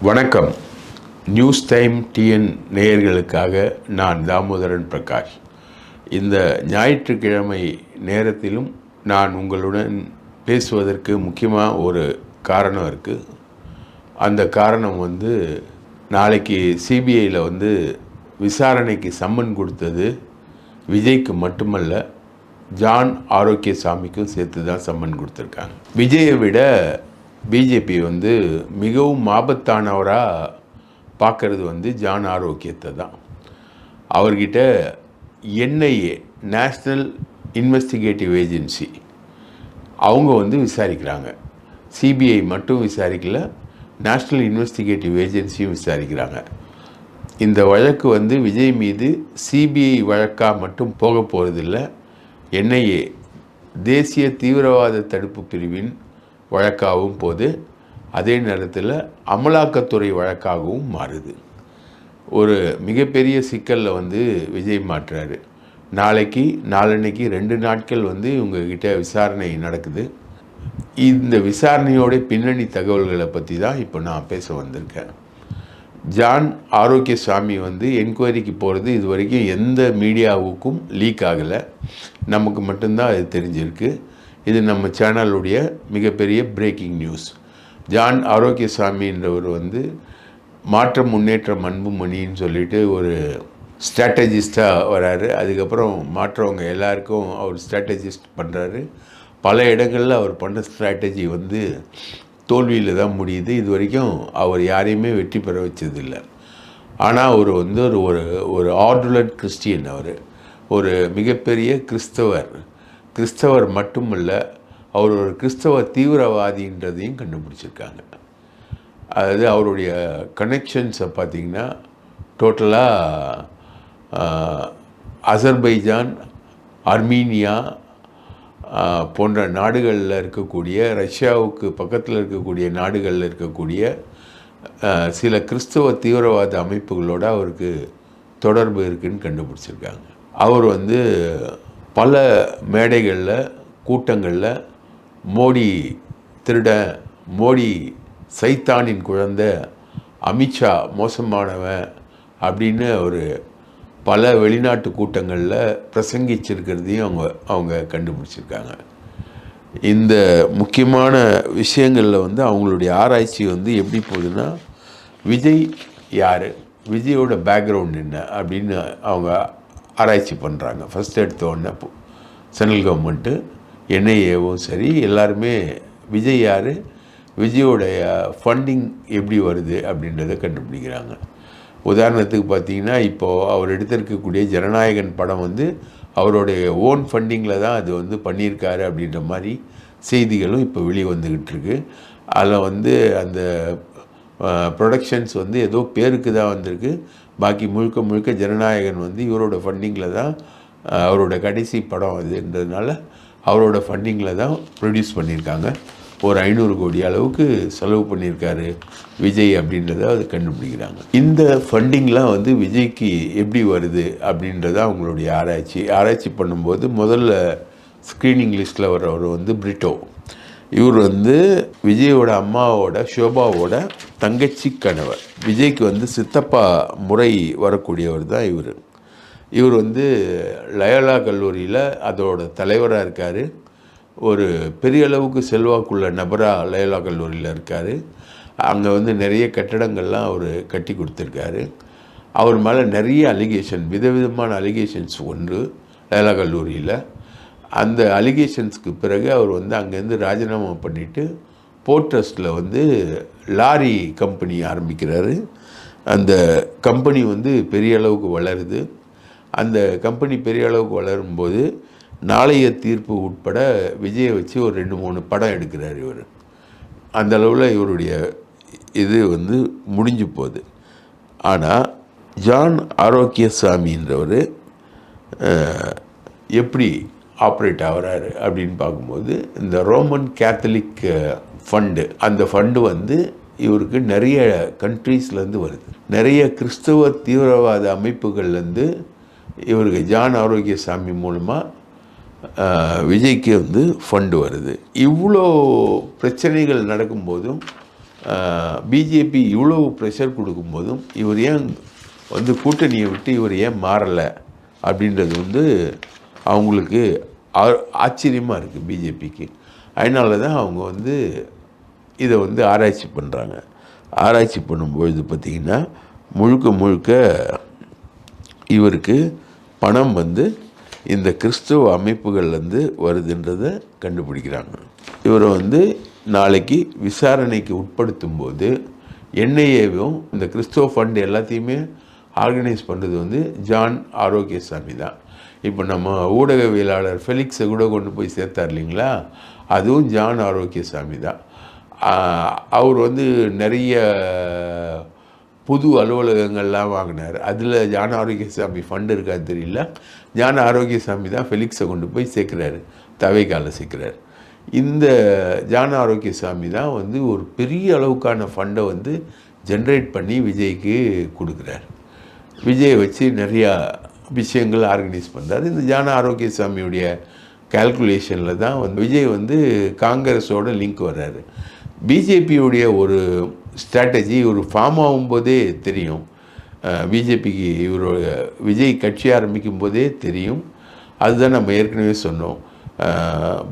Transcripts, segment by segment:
வணக்கம். News time TN நேயர்களுக்காக நான் தாமோதரன் பிரகாஷ். இந்த ஞாயிற்றுக்கிழமை நேரத்திலும் நான் உங்களுடன் பேசுவதற்கு முக்கியமாக ஒரு காரணம் இருக்குது. அந்த காரணம் நாளைக்கு சிபிஐயில் விசாரணைக்கு சம்மன் கொடுத்தது விஜய்க்கு மட்டுமல்ல, ஜான் ஆரோக்கியசாமிக்கும் சேர்த்து தான் சம்மன் கொடுத்துருக்காங்க. விஜயை விட பிஜேபி மிகவும் ஆபத்தானவராக பார்க்குறது ஜான் ஆரோக்கியத்தை தான். அவர்கிட்ட என்ஐஏ, நேஷ்னல் இன்வெஸ்டிகேட்டிவ் ஏஜென்சி, அவங்க விசாரிக்கிறாங்க. சிபிஐ மட்டும் விசாரிக்கல, நேஷ்னல் இன்வெஸ்டிகேட்டிவ் ஏஜென்சியும் விசாரிக்கிறாங்க. இந்த வழக்கு விஜய் மீது சிபிஐ வழக்காக மட்டும் போக போகிறதில்ல, என்ஐஏ தேசிய தீவிரவாத தடுப்பு பிரிவின் வழக்காகவும் போது, அதே நேரத்தில் அமலாக்கத்துறை வழக்காகவும் மாறுது. ஒரு மிகப்பெரிய சிக்கலில் விஜய் மாட்டுறாரு. நாளன்னைக்கு 2 நாட்கள் இவங்ககிட்ட விசாரணை நடக்குது. இந்த விசாரணையோட பின்னணி தகவல்களை பற்றி தான் இப்போ நான் பேச வந்திருக்கேன். ஜான் ஆரோக்கியசாமி என்கொயரிக்கு போகிறது இது வரைக்கும் எந்த மீடியாவுக்கும் லீக் ஆகலை. நமக்கு மட்டும்தான் அது தெரிஞ்சிருக்கு. இது நம்ம சேனலுடைய மிகப்பெரிய பிரேக்கிங் நியூஸ். ஜான் ஆரோக்கியசாமின்றவர் மாற்றம் முன்னேற்றம் அன்புமணின்னு சொல்லிட்டு ஒரு ஸ்ட்ராட்டஜிஸ்டாக வராரு. அதுக்கப்புறம் மாற்றவங்க எல்லாருக்கும் அவர் ஸ்ட்ராட்டஜிஸ்ட் பண்ணுறாரு. பல இடங்களில் அவர் பண்ண ஸ்ட்ராட்டஜி தோல்வியில் தான் முடியுது. இது வரைக்கும் அவர் யாரையுமே வெற்றி பெற வச்சதில்லை. ஆனால் அவர் ஒரு ஆர்டுலட் கிறிஸ்டியன். அவர் ஒரு மிகப்பெரிய கிறிஸ்தவர் மட்டுமல்ல, அவர் ஒரு கிறிஸ்தவ தீவிரவாதின்றதையும் கண்டுபிடிச்சிருக்காங்க. அதாவது அவருடைய கனெக்ஷன்ஸை பார்த்திங்கன்னா டோட்டலாக அசர்பைஜான், ஆர்மீனியா போன்ற நாடுகளில் இருக்கக்கூடிய, ரஷ்யாவுக்கு பக்கத்தில் இருக்கக்கூடிய நாடுகளில் இருக்கக்கூடிய சில கிறிஸ்தவ தீவிரவாத அமைப்புகளோடு அவருக்கு தொடர்பு இருக்குதுன்னு கண்டுபிடிச்சிருக்காங்க. அவர் பல மேடைகளில், கூட்டங்களில் மோடி திருடன், மோடி சைத்தானின் குழந்தை, அமித்ஷா மோசமானவன் அப்படின்னு அவர் பல வெளிநாட்டு கூட்டங்களில் பிரசங்கிச்சிருக்கிறதையும் அவங்க கண்டுபிடிச்சிருக்காங்க. இந்த முக்கியமான விஷயங்களில் அவங்களுடைய ஆராய்ச்சி எப்படி போகுதுன்னா, விஜய் யார், விஜயோட பேக்ரவுண்ட் என்ன அப்படின்னு அவங்க ஆராய்ச்சி பண்ணுறாங்க. ஃபஸ்ட் எடுத்த உடனே சென்ட்ரல் கவர்மெண்ட்டு, என்ஐஏவும் சரி, எல்லாருமே விஜய் யார், விஜயோடைய ஃபண்டிங் எப்படி வருது அப்படின்றத கண்டுபிடிக்கிறாங்க. உதாரணத்துக்கு பார்த்திங்கன்னா, இப்போது அவர் எடுத்திருக்கக்கூடிய ஜனநாயகன் படம் அவருடைய ஓன் ஃபண்டிங்கில் தான் அது பண்ணியிருக்காரு அப்படின்ற மாதிரி செய்திகளும் இப்போ வெளியே வந்துக்கிட்டு இருக்கு. அதில் அந்த ப்ரொடக்ஷன்ஸ் ஏதோ பேருக்கு தான் வந்திருக்கு. பாக்கி முழுக்க ஜனநாயகன் இவரோட ஃபண்டிங்கில் தான், அவரோட கடைசி படம் அதுன்றதுனால அவரோட ஃபண்டிங்கில் தான் ப்ரொடியூஸ் பண்ணியிருக்காங்க. ஒரு 500 கோடி அளவுக்கு செலவு பண்ணியிருக்காரு விஜய் அப்படின்றத அது கண்டுபிடிக்கிறாங்க. இந்த ஃபண்டிங்லாம் விஜய்க்கு எப்படி வருது அப்படின்றத அவங்களுடைய ஆராய்ச்சி பண்ணும்போது, முதல்ல ஸ்க்ரீனிங் லிஸ்ட்டில் வர்றவர் பிரிட்டோ. இவர் விஜயோட அம்மாவோட, ஷோபாவோட தங்கச்சி கணவர். விஜய்க்கு சித்தப்பா முறை வரக்கூடியவர் தான் இவர். இவர் லயோலா கல்லூரியில் அதோட தலைவராக இருக்கார். ஒரு பெரிய அளவுக்கு செல்வாக்குள்ள நபராக லயோலா கல்லூரியில் இருக்கார். அங்கே நிறைய கட்டடங்கள்லாம் அவர் கட்டி கொடுத்துருக்காரு. அவர் மேலே நிறைய அலிகேஷன், விதவிதமான அலிகேஷன்ஸ் லயோலா கல்லூரியில். அந்த அலிகேஷன்ஸ்க்கு பிறகு அவர் அங்கேருந்து ராஜினாமா பண்ணிவிட்டு போர்ட் ட்ரஸ்ட்டில் லாரி கம்பெனி ஆரம்பிக்கிறாரு. அந்த கம்பெனி பெரிய அளவுக்கு வளருது. அந்த கம்பெனி பெரிய அளவுக்கு வளரும்போது நாளைய தீர்ப்பு உட்பட விஜயை வச்சு ஒரு 2-3 படம் எடுக்கிறார் இவர். அந்த அளவில் இவருடைய இது முடிஞ்சு போகுது. ஆனால் ஜான் ஆரோக்கியசாமின்றவர் எப்படி ஆப்ரேட் ஆகிறாரு அப்படின்னு பார்க்கும்போது, இந்த ரோமன் கேத்தலிக் ஃபண்டு, அந்த ஃபண்டு இவருக்கு நிறைய கண்ட்ரீஸ்லேருந்து வருது. நிறைய கிறிஸ்தவ தீவிரவாத அமைப்புகள்லேருந்து இவருக்கு ஜான் ஆரோக்கியசாமி மூலமாக விஜய்க்கு ஃபண்டு வருது. இவ்வளோ பிரச்சனைகள் நடக்கும்போதும் பிஜேபி இவ்வளோ ப்ரெஷர் கொடுக்கும்போதும் இவர் ஏன் வந்து கூட்டணியை விட்டு இவர் ஏன் மாறலை அப்படின்றது வந்து அவங்களுக்கு ஆச்சரியமாக இருக்குது பிஜேபிக்கு. அதனால தான் அவங்க வந்து இதை வந்து ஆராய்ச்சி பண்ணுறாங்க. ஆராய்ச்சி பண்ணும்பொழுது பார்த்திங்கன்னா முழுக்க இவருக்கு பணம் வந்து இந்த கிறிஸ்துவ அமைப்புகள்லேருந்து வருதுன்றதை கண்டுபிடிக்கிறாங்க. இவரை வந்து நாளைக்கு விசாரணைக்கு உட்படுத்தும் போது என்ஐஏவும் இந்த கிறிஸ்துவ ஃபண்டு எல்லாத்தையுமே ஆர்கனைஸ் பண்ணுறது வந்து ஜான் ஆரோக்கியசாமி தான். இப்போ நம்ம ஊடகவியலாளர் ஃபெலிக்ஸை கூட கொண்டு போய் சேர்த்தார் இல்லைங்களா, அதுவும் ஜான் ஆரோக்கியசாமி தான். அவர் வந்து நிறைய புது அலுவலகங்கள்லாம் வாங்கினார். அதில் ஜான் ஆரோக்கியசாமி ஃபண்டு இருக்காது தெரியல. ஜான் ஆரோக்கியசாமி தான் ஃபெலிக்ஸை கொண்டு போய் சேர்க்குறாரு, தவைக்காலில் சேர்க்குறாரு. இந்த ஜான் ஆரோக்கியசாமி தான் வந்து ஒரு பெரிய அளவுக்கான ஃபண்டை வந்து ஜென்ரேட் பண்ணி விஜய்க்கு கொடுக்குறாரு. விஜயை வச்சு நிறையா விஷயங்கள் ஆர்கனைஸ் பண்ணுறாரு. இந்த ஜான் ஆரோக்கியசாமியுடைய கால்குலேஷனில் தான் வந்து விஜய் வந்து காங்கிரஸோட லிங்க் வர்றாரு. பிஜேபியுடைய ஒரு ஸ்ட்ராட்டஜி ஒரு ஃபார்ம் ஆகும்போதே தெரியும். பிஜேபிக்கு இவரோட விஜய் கட்சி ஆரம்பிக்கும் போதே தெரியும். அதுதான் நம்ம ஏற்கனவே சொன்னோம்.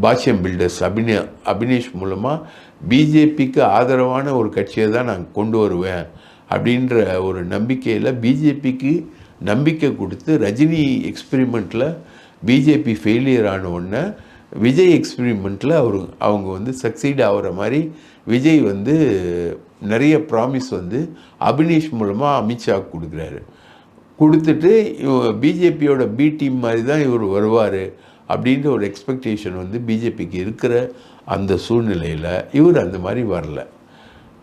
பாஷ்யம் பில்டர்ஸ் அபினேஷ் மூலமாக பிஜேபிக்கு ஆதரவான ஒரு கட்சியை தான் நான் கொண்டு வருவேன் அப்படின்ற ஒரு நம்பிக்கையில் பிஜேபிக்கு நம்பிக்கை கொடுத்து ரஜினி எக்ஸ்பெரிமெண்ட்டில் பிஜேபி ஃபெயிலியர் ஆன உடனே விஜய் எக்ஸ்பெரிமெண்ட்டில் அவங்க வந்து சக்சீட் ஆகிற மாதிரி விஜய் வந்து நிறைய ப்ராமிஸ் வந்து அபினேஷ் மூலமாக அமித்ஷாவுக்கு கொடுக்குறாரு. கொடுத்துட்டு பிஜேபியோட பி டீம் மாதிரி தான் இவர் வருவார் அப்படின்ற ஒரு எக்ஸ்பெக்டேஷன் வந்து பிஜேபிக்கு இருக்கிற அந்த சூழ்நிலையில் இவர் அந்த மாதிரி வரல.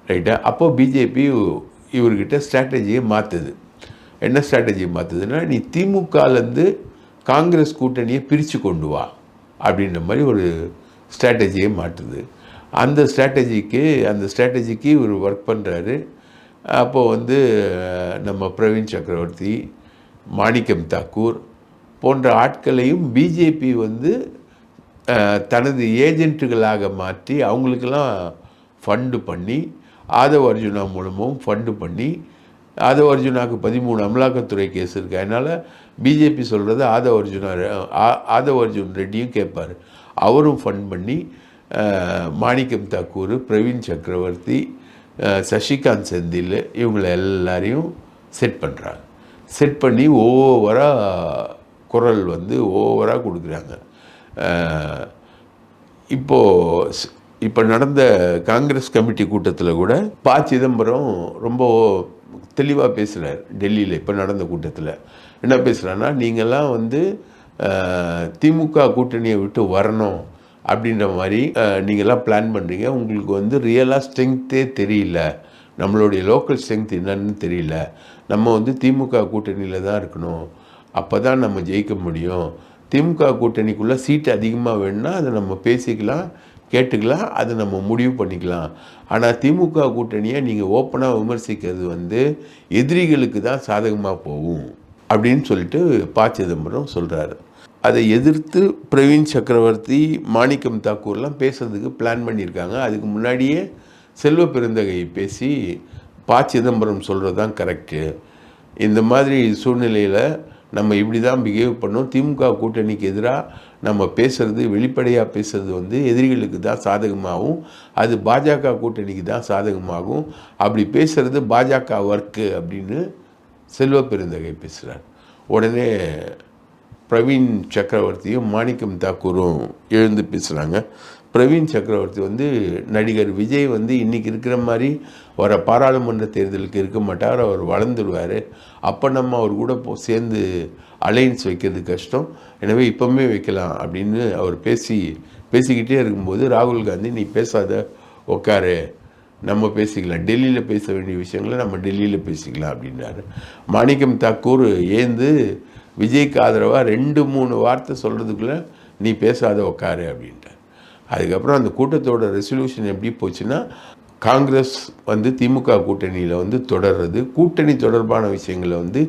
ரைட்டா? அப்போது பிஜேபி இவர்கிட்ட ஸ்ட்ராட்டஜியை மாற்றுது. என்ன ஸ்ட்ராட்டஜியை மாற்றுதுன்னா, நீ திமுகலேருந்து காங்கிரஸ் கூட்டணியை பிரித்து கொண்டு வா அப்படின்ற மாதிரி ஒரு ஸ்ட்ராட்டஜியை மாற்றுது. அந்த ஸ்ட்ராட்டஜிக்கு இவர் ஒர்க் பண்ணுறாரு. அப்போது வந்து நம்ம பிரவீன் சக்கரவர்த்தி, மாணிக்கம் தாக்கூர் போன்ற ஆட்களையும் பிஜேபி வந்து தனது ஏஜென்ட்டுகளாக மாற்றி அவங்களுக்கெல்லாம் ஃபண்டு பண்ணி, ஆதவ் அர்ஜுனா மூலமும் ஃபண்டு பண்ணி, ஆதவ் அர்ஜுனாவுக்கு 13 அமலாக்கத்துறை கேஸ் இருக்குது. அதனால் பிஜேபி சொல்கிறது ஆதவ் அர்ஜுன் ரெட்டியும் கேட்பார். அவரும் ஃபண்ட் பண்ணி மாணிக்கம் தாக்கூர், பிரவீன் சக்கரவர்த்தி, சசிகாந்த் செந்தில் இவங்களை எல்லாரையும் செட் பண்ணுறாங்க. செட் பண்ணி ஓவராக குரல் வந்து ஓவராக கொடுக்குறாங்க. இப்போ நடந்த காங்கிரஸ் கமிட்டி கூட்டத்தில் கூட ப. சிதம்பரம் ரொம்ப தெளிவாக பேசுகிறார். டெல்லியில் இப்போ நடந்த கூட்டத்தில் என்ன பேசுகிறான்னா, நீங்கள்லாம் வந்து திமுக கூட்டணியை விட்டு வரணும் அப்படின்ற மாதிரி நீங்கள்லாம் பிளான் பண்ணுறீங்க. உங்களுக்கு வந்து ரியலாக ஸ்ட்ரென்த்தே தெரியல, நம்மளுடைய லோக்கல் ஸ்ட்ரென்த் என்னன்னு தெரியல. நம்ம வந்து திமுக கூட்டணியில் தான் இருக்கணும், அப்போ தான் நம்ம ஜெயிக்க முடியும். திமுக கூட்டணிக்குள்ளே சீட்டு அதிகமாக வேணும்னா அதை நம்ம பேசிக்கலாம், கேட்டுக்கலாம், அதை நம்ம முடிவு பண்ணிக்கலாம். ஆனால் திமுக கூட்டணியை நீங்கள் ஓப்பனாக விமர்சிக்கிறது வந்து எதிரிகளுக்கு தான் சாதகமாக போகும் அப்படின்னு சொல்லிட்டு ப. சிதம்பரம் சொல்கிறாரு. அதை எதிர்த்து பிரவீன் சக்கரவர்த்தி, மாணிக்கம் தாக்கூர்லாம் பேசுறதுக்கு பிளான் பண்ணியிருக்காங்க. அதுக்கு முன்னாடியே செல்வ பெருந்தகை பேசி ப. சிதம்பரம் சொல்கிறது தான் கரெக்டு, இந்த மாதிரி சூழ்நிலையில் நம்ம இப்படி தான் பிஹேவ் பண்ணோம், திமுக கூட்டணிக்கு எதிராக நம்ம பேசுகிறது, வெளிப்படையாக பேசுகிறது வந்து எதிரிகளுக்கு தான் சாதகமாகும், அது பாஜக கூட்டணிக்கு தான் சாதகமாகும், அப்படி பேசுகிறது பாஜக ஒர்க்கு அப்படின்னு செல்வ பெருந்தகை பேசுகிறார். உடனே பிரவீன் சக்கரவர்த்தியும் மாணிக்கம் தாக்கூரும் எழுந்து பேசுகிறாங்க. பிரவீன் சக்கரவர்த்தி வந்து நடிகர் விஜய் வந்து இன்றைக்கி இருக்கிற மாதிரி வர பாராளுமன்ற தேர்தலுக்கு இருக்க மாட்டார், அவர் வளர்ந்துடுவார், அப்போ நம்ம அவர் கூட சேர்ந்து அலையன்ஸ் வைக்கிறது கஷ்டம், எனவே இப்போவுமே வைக்கலாம் அப்படின்னு அவர் பேசிக்கிட்டே இருக்கும்போது ராகுல் காந்தி, நீ பேசாத, உட்காரு, நம்ம பேசிக்கலாம், டெல்லியில் பேச வேண்டிய விஷயங்களை நம்ம டெல்லியில் பேசிக்கலாம் அப்படின்னாரு. மாணிக்கம் தாக்கூர் ஏந்து விஜய்க்கு ஆதரவாக 2-3 வார்த்தை சொல்கிறதுக்குள்ளே நீ பேசாத, உட்காரு அப்படின்ட்டார். அதுக்கப்புறம் அந்த கூட்டத்தோட ரெசல்யூஷன் எப்படி போச்சுன்னா, காங்கிரஸ் வந்து திமுக கூட்டணியில் வந்து தொடர்றது, கூட்டணி தொடர்பான விஷயங்களை வந்து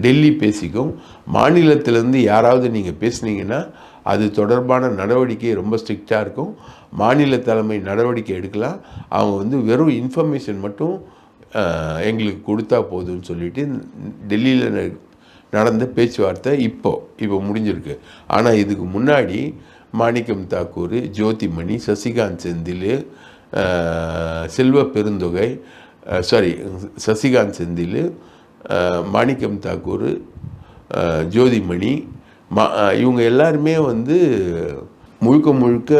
டெல்லி பேசிக்கும், மாநிலத்திலேருந்து யாராவது நீங்கள் பேசுனீங்கன்னா அது தொடர்பான நடவடிக்கை ரொம்ப ஸ்ட்ரிக்டாக இருக்கும். மாநில தலைமை நடவடிக்கை எடுக்கலாம். அவங்க வந்து வெறும் இன்ஃபர்மேஷன் மட்டும் எங்களுக்கு கொடுத்தா போதும்னு சொல்லிட்டு டெல்லியில் நடந்த பேச்சுவார்த்தை இப்போ முடிஞ்சிருக்கு. ஆனால் இதுக்கு முன்னாடி மாணிக்கம் தாக்கூர், ஜோதிமணி, சசிகாந்த் செந்தில், செல்வ பெருந்தொகை, சசிகாந்த் செந்தில், மாணிக்கம் தாக்கூர், ஜோதிமணி, இவங்க எல்லாருமே வந்து முழுக்க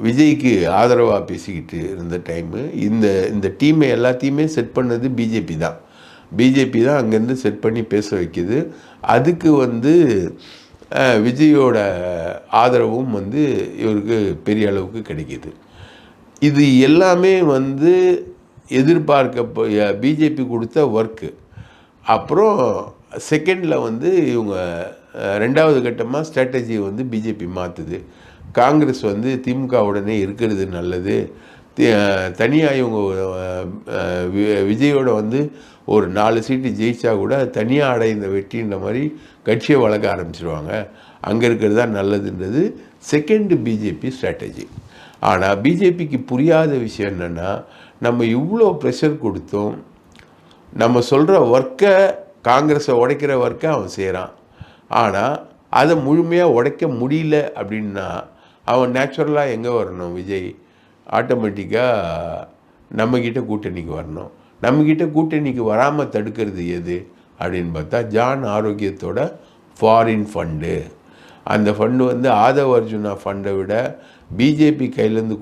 விஜய்க்கு ஆதரவாக பேசிக்கிட்டு இருந்த டைமு. இந்த டீமை எல்லாத்தையுமே செட் பண்ணது பிஜேபி தான். அங்கேருந்து செட் பண்ணி பேச வைக்கிது. அதுக்கு வந்து விஜயோட ஆதரவும் வந்து இவருக்கு பெரிய அளவுக்கு கிடைக்கிது. இது எல்லாமே வந்து பிஜேபி கொடுத்த ஒர்க்கு. அப்புறம் செகண்டில் வந்து இவங்க 2வது கட்டமாக ஸ்ட்ராட்டஜியை வந்து பிஜேபி மாற்றுது. காங்கிரஸ் வந்து திமுகவுடனே இருக்கிறது நல்லது, தனியாக இவங்க விஜயோட வந்து ஒரு 4 சீட்டு ஜெயிச்சா கூட தனியாக அடைந்த வெற்றின்ற மாதிரி கட்சியை வளர்க்க ஆரம்பிச்சிருவாங்க, அங்கே இருக்கிறது தான் நல்லதுன்றது செகண்டு பிஜேபி ஸ்ட்ராட்டஜி. ஆனால் பிஜேபிக்கு புரியாத விஷயம் என்னென்னா, நம்ம இவ்வளோ ப்ரெஷர் கொடுத்தோம், நம்ம சொல்கிற ஒர்க்கை, காங்கிரஸை உடைக்கிற ஒர்க்கை அவன் செய்கிறான். ஆனால் அதை முழுமையாக உடைக்க முடியல அப்படின்னா அவன் நேச்சுரலாக எங்கே வரணும்? விஜய் ஆட்டோமேட்டிக்காக நம்மக்கிட்ட கூட்டணிக்கு வரணும். நம்மக்கிட்ட கூட்டணிக்கு வராமல் தடுக்கிறது எது அப்படின்னு பார்த்தா ஜான் ஆரோக்கியத்தோட ஃபாரின் ஃபண்டு. அந்த ஃபண்டு வந்து ஆதவ் அர்ஜுனா ஃபண்டை விட, பிஜேபி கையிலேருந்து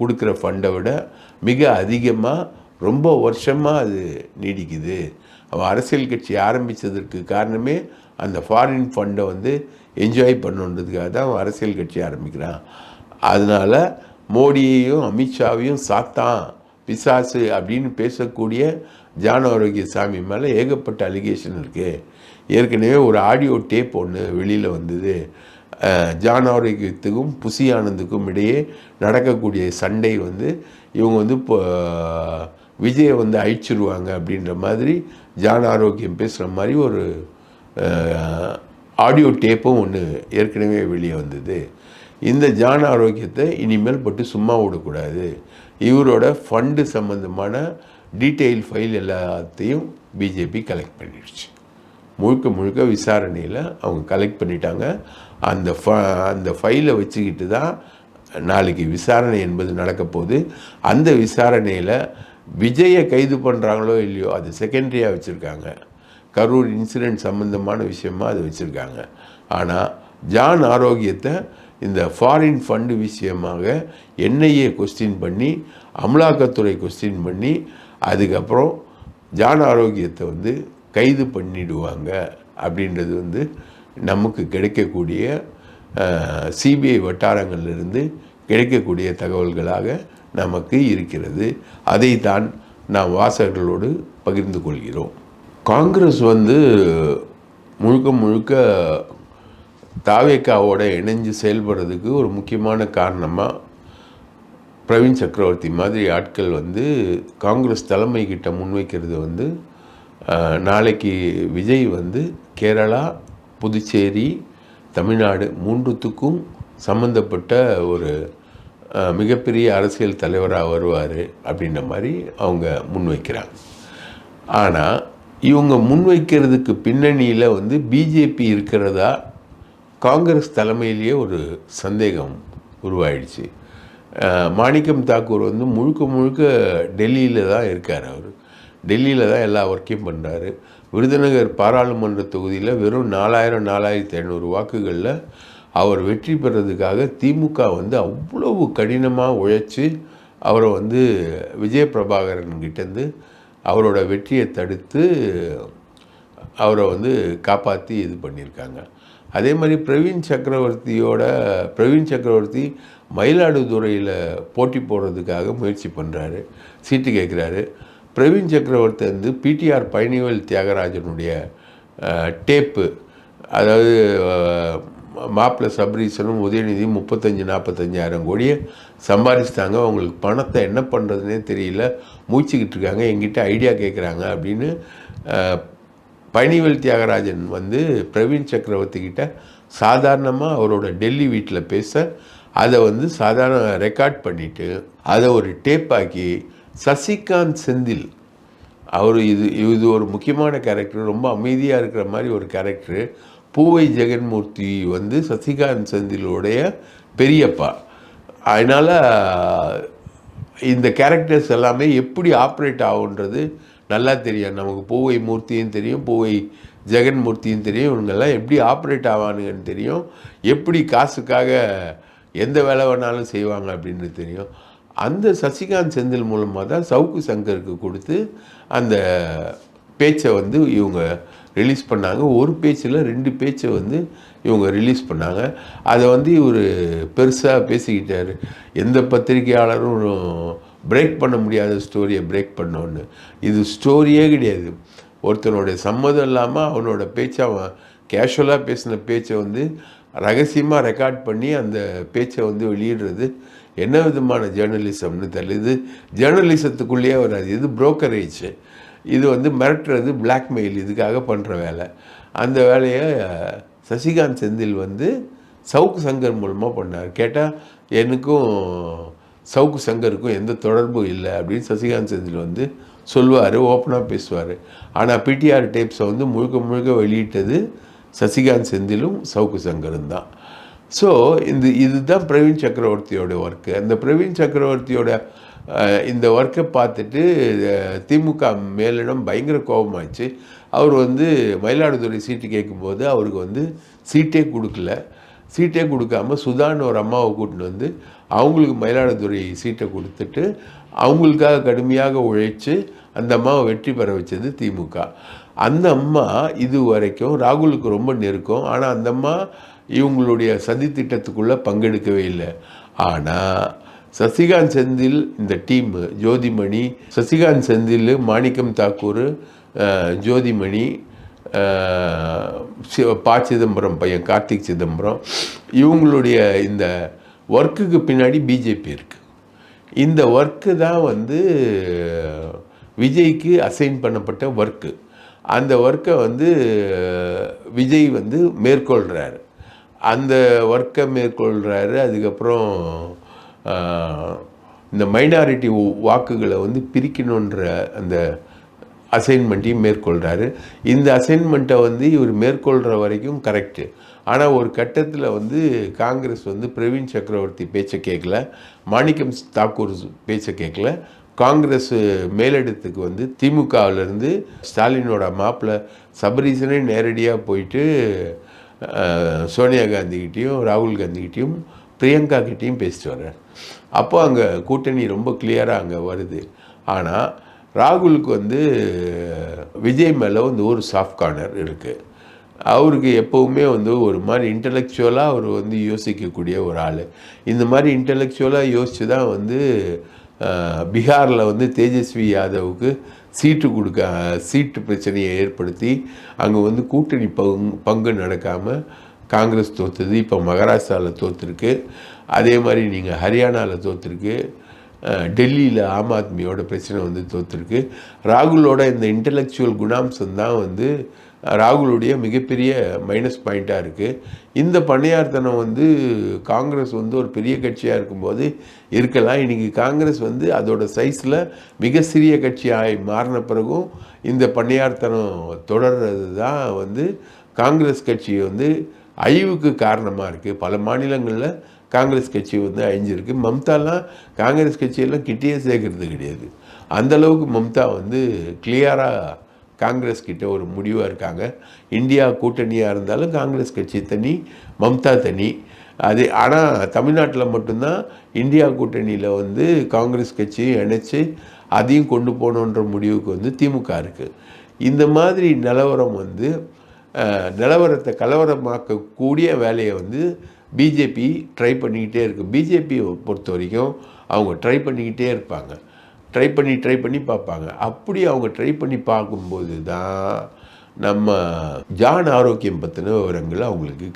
கொடுக்குற ஃபண்டை விட மிக அதிகமாக ரொம்ப வருஷமாக அது நீடிக்குது. அவன் அரசியல் கட்சி ஆரம்பித்ததற்கு காரணமே அந்த ஃபாரின் ஃபண்டை வந்து என்ஜாய் பண்ணுன்றதுக்காக தான் அவன் அரசியல் கட்சி ஆரம்பிக்கிறான். அதனால் மோடியையும் அமித்ஷாவையும் சாத்தான், பிசாசு அப்படின்னு பேசக்கூடிய ஜான் ஆரோக்கியசாமி மேலே ஏகப்பட்ட அலிகேஷன் இருக்குது. ஏற்கனவே ஒரு ஆடியோ டேப் ஒன்று வெளியில் வந்தது. ஜான் ஆரோக்கியத்துக்கும் புசி ஆனந்துக்கும் இடையே நடக்கக்கூடிய சண்டை வந்து இவங்க வந்து இப்போ விஜயை வந்து அழிச்சிருவாங்க அப்படின்ற மாதிரி ஜான் ஆரோக்கியம் பேசுகிற மாதிரி ஒரு ஆடியோ டேப்பும் ஒன்று ஏற்கனவே வெளியே வந்தது. இந்த ஜான் ஆரோக்கியத்தை இனிமேல் பட்டு சும்மா விடக்கூடாது. இவரோட ஃபண்டு சம்மந்தமான டீட்டெயில் ஃபைல் எல்லாத்தையும் பிஜேபி கலெக்ட் பண்ணிடுச்சு. முழுக்க விசாரணையில் அவங்க கலெக்ட் பண்ணிட்டாங்க. அந்த ஃபைலை வச்சுக்கிட்டு தான் நாளைக்கு விசாரணை என்பது நடக்க போகுது. அந்த விசாரணையில் விஜயை கைது பண்ணுறாங்களோ இல்லையோ அது செகண்டரியாக வச்சுருக்காங்க. கரூர் இன்சிடெண்ட் சம்மந்தமான விஷயமாக அது வச்சுருக்காங்க. ஆனால் ஜான் ஆரோக்கியத்தை இந்த ஃபாரின் ஃபண்டு விஷயமாக என்ஐஏ கொஸ்டின் பண்ணி, அமலாக்கத்துறை கொஸ்டின் பண்ணி, அதுக்கப்புறம் ஜான் ஆரோக்கியத்தை வந்து கைது பண்ணிடுவாங்க அப்படின்றது வந்து நமக்கு கிடைக்கக்கூடிய சிபிஐ வட்டாரங்களிலிருந்து கிடைக்கக்கூடிய தகவல்களாக நமக்கு இருக்கிறது. அதை தான் நாம் வாசகர்களோடு பகிர்ந்து கொள்கிறோம். காங்கிரஸ் வந்து முழுக்க தாவேக்காவோட இணைஞ்சு செயல்படுறதுக்கு ஒரு முக்கியமான காரணமாக பிரவீன் சக்கரவர்த்தி மாதிரி ஆட்கள் வந்து காங்கிரஸ் தலைமைக்கிட்ட முன்வைக்கிறது வந்து, நாளைக்கு விஜய் வந்து கேரளா, புதுச்சேரி, தமிழ்நாடு 3த்துக்கும் சம்மந்தப்பட்ட ஒரு மிகப்பெரிய அரசியல் தலைவராக வருவார் அப்படின்ற மாதிரி அவங்க முன்வைக்கிறாங்க. ஆனால் இவங்க முன்வைக்கிறதுக்கு பின்னணியில் வந்து பிஜேபி இருக்கிறதா காங்கிரஸ் தலைமையிலேயே ஒரு சந்தேகம் உருவாயிடுச்சு. மாணிக்கம் தாக்கூர் வந்து முழுக்க டெல்லியில் தான் இருக்கார். அவர் டெல்லியில் தான் எல்லா ஒர்க்கையும் பண்ணுறாரு. விருதுநகர் பாராளுமன்ற தொகுதியில் வெறும் 4500 வாக்குகளில் அவர் வெற்றி பெறதுக்காக திமுக வந்து அவ்வளவு கடினமாக உழைச்சி அவரை வந்து விஜயபிரபாகரன்கிட்டேருந்து அவரோட வெற்றியை தடுத்து அவரை வந்து காப்பாற்றி இது பண்ணியிருக்காங்க. அதே மாதிரி பிரவீன் சக்கரவர்த்தி மயிலாடுதுறையில் போட்டி போடுறதுக்காக முயற்சி பண்ணுறாரு, சீட்டு கேட்குறாரு. பிரவீன் சக்கரவர்த்தி வந்து பிடிஆர் பழனிவேல் தியாகராஜனுடைய டேப்பு, அதாவது மாப்பிள்ளை சபரீசனும் உதயநிதி 35,000-45,000 கோடியை சம்பாதிச்சிட்டாங்க, அவங்களுக்கு பணத்தை என்ன பண்ணுறதுனே தெரியல, மூச்சுக்கிட்டு இருக்காங்க, எங்கிட்ட ஐடியா கேட்குறாங்க அப்படின்னு பழனிவேல் தியாகராஜன் வந்து பிரவீன் சக்கரவர்த்தி கிட்ட சாதாரணமாக அவரோட டெல்லி வீட்டில் பேச அதை வந்து சாதாரண ரெக்கார்ட் பண்ணிவிட்டு அதை ஒரு டேப்பாக்கி சசிகாந்த் செந்தில் அவர் இது ஒரு முக்கியமான கேரக்டர், ரொம்ப அமைதியாக இருக்கிற மாதிரி ஒரு கேரக்டரு. பூவை ஜெகன்மூர்த்தி வந்து சசிகாந்த் செந்திலுடைய பெரியப்பா. அதனால் இந்த கேரக்டர்ஸ் எல்லாமே எப்படி ஆப்ரேட் ஆகுன்றது நல்லா தெரியும். நமக்கு பூவை மூர்த்தியும் தெரியும், பூவை ஜெகன்மூர்த்தியும் தெரியும். இவங்கெல்லாம் எப்படி ஆப்ரேட் ஆவானுங்கன்னு தெரியும், எப்படி காசுக்காக எந்த வேலை வேணாலும் செய்வாங்க அப்படின்னு தெரியும். அந்த சசிகாந்த் செந்தில் மூலமாக தான் சவுக்கு சங்கருக்கு கொடுத்து அந்த பேச்சை வந்து இவங்க ரிலீஸ் பண்ணாங்க. ஒரு பேச்சில் 2 பேச்சை வந்து இவங்க ரிலீஸ் பண்ணாங்க. அதை வந்து இவர் பெருசாக பேசிக்கிட்டார். எந்த பத்திரிகையாளரும் பிரேக் பண்ண முடியாத ஸ்டோரியை பிரேக் பண்ணோன்னு. இது ஸ்டோரியே கிடையாது. ஒருத்தனுடைய சம்மதம் இல்லாமல் அவனோட பேச்சை, அவன் கேஷுவலாக பேசின பேச்சை வந்து ரகசியமாக ரெக்கார்ட் பண்ணி அந்த பேச்சை வந்து வெளியிடுறது என்ன விதமான ஜேர்னலிசம்னு தெரியல. இது ஜேர்னலிசத்துக்குள்ளேயே வராது. இது புரோக்கரேஜ், இது வந்து மிரட்டுறது, பிளாக்மெயில், இதுக்காக பண்ணுற வேலை. அந்த வேலையை சசிகாந்த் செந்தில் வந்து சவுக்கு சங்கர் மூலமாக பண்ணார். கேட்டால் எனக்கும் சவுக்கு சங்கருக்கும் எந்த தொடர்பும் இல்லை அப்படின்னு சசிகாந்த் செந்தில் வந்து சொல்லுவார், ஓப்பனாக பேசுவார். ஆனால் பிடிஆர் டேப்ஸை வந்து முழுக்க முழுக்க வெளியிட்டது சசிகாந்த் செந்திலும் சவுக்கு சங்கரும் தான். ஸோ இதுதான் பிரவீன் சக்கரவர்த்தியோட ஒர்க்கு. அந்த பிரவீன் சக்கரவர்த்தியோட இந்த ஒர்க்கை பார்த்துட்டு திமுக மேலிடம் பயங்கர கோபமாச்சு. அவர் வந்து மயிலாடுதுறை சீட்டு கேட்கும்போது அவருக்கு வந்து சீட்டே கொடுக்காம சுதான்னு ஒரு அம்மாவை கூட்டின்னு வந்து அவங்களுக்கு மயிலாடுதுறை சீட்டை கொடுத்துட்டு அவங்களுக்காக கடுமையாக உழைச்சி அந்த அம்மாவை வெற்றி பெற வச்சது திமுக. அந்த அம்மா இது வரைக்கும் ராகுலுக்கு ரொம்ப நெருக்கம். ஆனால் அந்த அம்மா இவங்களுடைய சதி திட்டத்துக்குள்ளே பங்கெடுக்கவே இல்லை. ஆனால் சசிகாந்த் செந்தில் இந்த டீமு, ஜோதிமணி, சசிகாந்த் செந்தில், மாணிக்கம் தாக்கூர், ஜோதிமணி, சிதம்பரம் பையன் கார்த்திக் சிதம்பரம், இவங்களுடைய இந்த ஒர்க்குக்கு பின்னாடி பிஜேபி இருக்குது. இந்த ஒர்க்கு தான் வந்து விஜய்க்கு அசைன் பண்ணப்பட்ட ஒர்க்கு. அந்த ஒர்க்கை வந்து விஜய் வந்து மேற்கொள்கிறாரு. அந்த ஒர்க்கை மேற்கொள்கிறாரு. அதுக்கப்புறம் இந்த மைனாரிட்டி வாக்குகளை வந்து பிரிக்கணுன்ற அந்த அசைன்மெண்ட்டையும் மேற்கொள்கிறாரு. இந்த அசைன்மெண்ட்டை வந்து இவர் மேற்கொள்கிற வரைக்கும் கரெக்டு. ஆனால் ஒரு கட்டத்தில் வந்து காங்கிரஸ் வந்து பிரவீன் சக்கரவர்த்தி பேச்சை கேட்கல, மாணிக்கம் தாக்கூர் பேச்சை கேட்கல. காங்கிரஸ் மேலிடத்துக்கு வந்து திமுகவிலேருந்து ஸ்டாலினோட மாப்பிள்ளை சபரீசனே நேரடியாக போயிட்டு சோனியா காந்திக்கிட்டேயும் ராகுல் காந்திக்கிட்டேயும் பிரியங்கா கிட்டேயும் பேசிட்டு வர்றார். அப்போ அங்கே கூட்டணி ரொம்ப கிளியராக அங்கே வருது. ஆனால் ராகுலுக்கு வந்து விஜய் மேலே வந்து ஒரு சாஃப்ட் கார்னர் இருக்குது. அவருக்கு எப்போவுமே வந்து ஒரு மாதிரி இன்டலெக்சுவலாக அவர் வந்து யோசிக்கக்கூடிய ஒரு ஆள். இந்த மாதிரி இன்டலெக்சுவலாக யோசித்து தான் வந்து பீகாரில் வந்து தேஜஸ்வி யாதவுக்கு சீட்டு பிரச்சனையை ஏற்படுத்தி அங்கே வந்து கூட்டணி பங்கு நடக்காமல் காங்கிரஸ் தோற்றுது. இப்போ மகாராஷ்டிராவில் தோற்றுருக்கு. அதே மாதிரி நீங்கள் ஹரியானாவில் தோற்றுருக்கு. டெல்லியில் ஆம் ஆத்மியோட பிரச்சனை வந்து தோற்றுருக்கு. ராகுலோட இந்த இன்டலெக்சுவல் குணாம்சம் தான் வந்து ராகுலுடைய மிகப்பெரிய மைனஸ் பாயிண்ட்டாக இருக்குது. இந்த பண்ணையார்த்தனம் வந்து காங்கிரஸ் வந்து ஒரு பெரிய கட்சியாக இருக்கும்போது இருக்கலாம். இன்றைக்கி காங்கிரஸ் வந்து அதோட சைஸில் மிக சிறிய கட்சியாக மாறின பிறகும் இந்த பண்ணையார்த்தனம் தொடர்றது தான் வந்து காங்கிரஸ் கட்சி வந்து அழிவுக்கு காரணமாக இருக்குது. பல மாநிலங்களில் காங்கிரஸ் கட்சி வந்து அழிஞ்சிருக்கு. மம்தாலாம் காங்கிரஸ் கட்சியெல்லாம் கிட்டேயே சேர்க்கறது கிடையாது. அந்தளவுக்கு மம்தா வந்து கிளியராக காங்கிரஸ் கிட்ட ஒரு முடிவாக இருக்காங்க. இந்தியா கூட்டணியாக இருந்தாலும் காங்கிரஸ் கட்சி தனி, மம்தா தனி. அது ஆனால் தமிழ்நாட்டில் மட்டும்தான் இந்தியா கூட்டணியில் வந்து காங்கிரஸ் கட்சியும் இணைச்சி அதையும் கொண்டு போகணுன்ற முடிவுக்கு வந்து திமுக இருக்குது. இந்த மாதிரி நிலவரம் வந்து நிலவரத்தை கலவரமாக்கக்கூடிய வேலையை வந்து பிஜேபி ட்ரை பண்ணிக்கிட்டே இருக்குது. பிஜேபியை பொறுத்த வரைக்கும் அவங்க ட்ரை பண்ணிக்கிட்டே இருப்பாங்க. ட்ரை பண்ணி பார்ப்பாங்க. அப்படி அவங்க ட்ரை பண்ணி பார்க்கும்போது தான் நம்ம ஜான் ஆரோக்கியம் பற்றின விவரங்கள் அவங்களுக்கு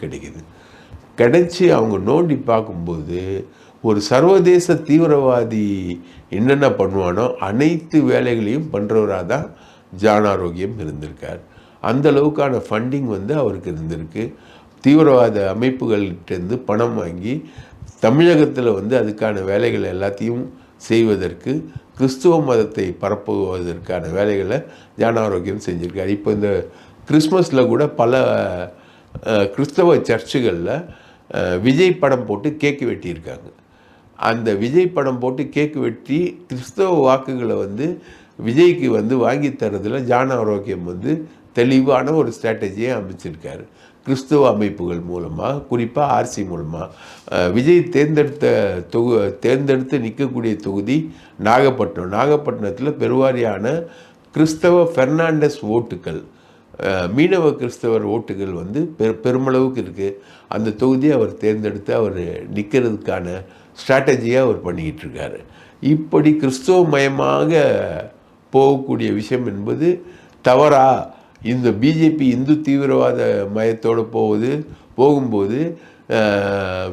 கிடைச்சி அவங்க நோண்டி பார்க்கும்போது ஒரு சர்வதேச தீவிரவாதி என்னென்ன பண்ணுவானோ அனைத்து வேலைகளையும் பண்ணுறவராக தான் ஜான் ஆரோக்கியம் இருந்திருக்கார். அந்தளவுக்கான ஃபண்டிங் வந்து அவருக்கு இருந்திருக்கு. தீவிரவாத அமைப்புகள்கிட்டேருந்து பணம் வாங்கி தமிழகத்தில் வந்து அதுக்கான வேலைகள் எல்லாத்தையும் செய்வதற்கு கிறிஸ்துவ மதத்தை பரப்புவதற்கான வேலைகளை ஞான ஆரோக்கியம் செஞ்சுருக்காரு. இப்போ இந்த கிறிஸ்மஸில் கூட பல கிறிஸ்தவ சர்ச்சுகளில் விஜய் படம் போட்டு கேக்கு வெட்டியிருக்காங்க. அந்த விஜய் படம் போட்டு கேக்கு வெட்டி கிறிஸ்தவ வாக்குகளை வந்து விஜய்க்கு வந்து வாங்கி தரதில் ஞான ஆரோக்கியம் வந்து தெளிவான ஒரு ஸ்ட்ராட்டஜியை அமைச்சிருக்காரு. கிறிஸ்துவ அமைப்புகள் மூலமாக, குறிப்பாக ஆர்சி மூலமாக விஜய் தேர்ந்தெடுத்து நிற்கக்கூடிய தொகுதி நாகப்பட்டினத்தில் பெருவாரியான கிறிஸ்தவ பெர்னாண்டஸ் ஓட்டுகள், மீனவ கிறிஸ்தவர் ஓட்டுகள் வந்து பெருமளவுக்கு இருக்குது. அந்த தொகுதியை அவர் தேர்ந்தெடுத்து அவர் நிற்கிறதுக்கான ஸ்ட்ராட்டஜியாக அவர் பண்ணிக்கிட்டு இருக்காரு. இப்படி கிறிஸ்துவ மயமாக போகக்கூடிய விஷயம் என்பது தவறா? இந்த பிஜேபி இந்து தீவிரவாத மயத்தோடு போகும்போது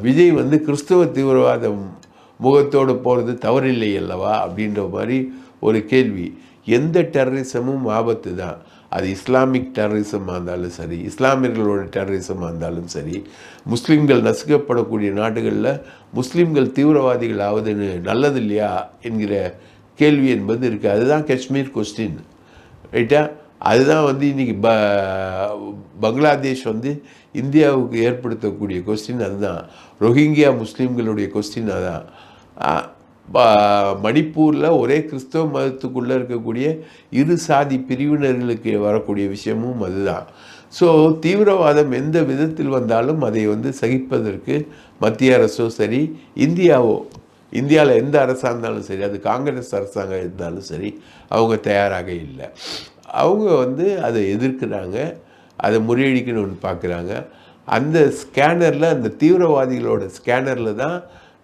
விஜய் வந்து கிறிஸ்தவ தீவிரவாத முகத்தோடு போகிறது தவறில்லை அல்லவா அப்படின்ற மாதிரி ஒரு கேள்வி. எந்த டெரரிசமும் ஆபத்து தான். அது இஸ்லாமிக் டெரரிசமாக இருந்தாலும் சரி, இஸ்லாமியர்களோட டெரரிசமாக இருந்தாலும் சரி, முஸ்லீம்கள் நசுக்கப்படக்கூடிய நாடுகளில் முஸ்லீம்கள் தீவிரவாதிகள் ஆவதுன்னு நல்லது இல்லையா என்கிற கேள்வி என்பது இருக்குது. அதுதான் காஷ்மீர் கொஸ்டின், ரைட்டா? அதுதான் வந்து இன்றைக்கி பங்களாதேஷ் வந்து இந்தியாவுக்கு ஏற்படுத்தக்கூடிய கொஸ்டின் அதுதான். ரோஹிங்கியா முஸ்லீம்களுடைய கொஸ்டின் அதுதான். மணிப்பூரில் ஒரே கிறிஸ்தவ மதத்துக்குள்ளே இருக்கக்கூடிய இரு சாதி பிரிவினர்களுக்கு வரக்கூடிய விஷயமும் அதுதான். ஸோ தீவிரவாதம் எந்த விதத்தில் வந்தாலும் அதை வந்து சகிப்பதற்கு மத்திய அரசோ சரி, இந்தியாவில் எந்த அரசாக இருந்தாலும் சரி, அது காங்கிரஸ் அரசாங்கம் இருந்தாலும் சரி, அவங்க தயாராக இல்லை. அவங்க வந்து அதை எதிர்க்கிறாங்க, அதை முறியடிக்கணும்னு பார்க்குறாங்க. அந்த ஸ்கேனரில், அந்த தீவிரவாதிகளோட ஸ்கேனரில் தான்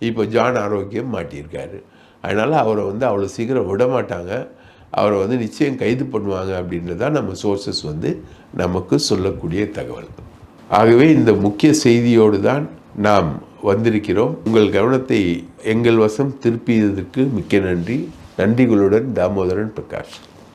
இப்போ ஞான ஆரோக்கியம் மாட்டியிருக்காரு. அதனால் அவரை வந்து அவ்வளோ சீக்கிரம் விட மாட்டாங்க, அவரை வந்து நிச்சயம் கைது பண்ணுவாங்க அப்படின்றது தான் நம்ம சோர்சஸ் வந்து நமக்கு சொல்லக்கூடிய தகவல். ஆகவே இந்த முக்கிய செய்தியோடு தான் நாம் வந்திருக்கிறோம். உங்கள் கவனத்தை எங்கள் வசம் திருப்பியதற்கு மிக்க நன்றி. நன்றிகளுடன் தாமோதரன் பிரகாஷ்.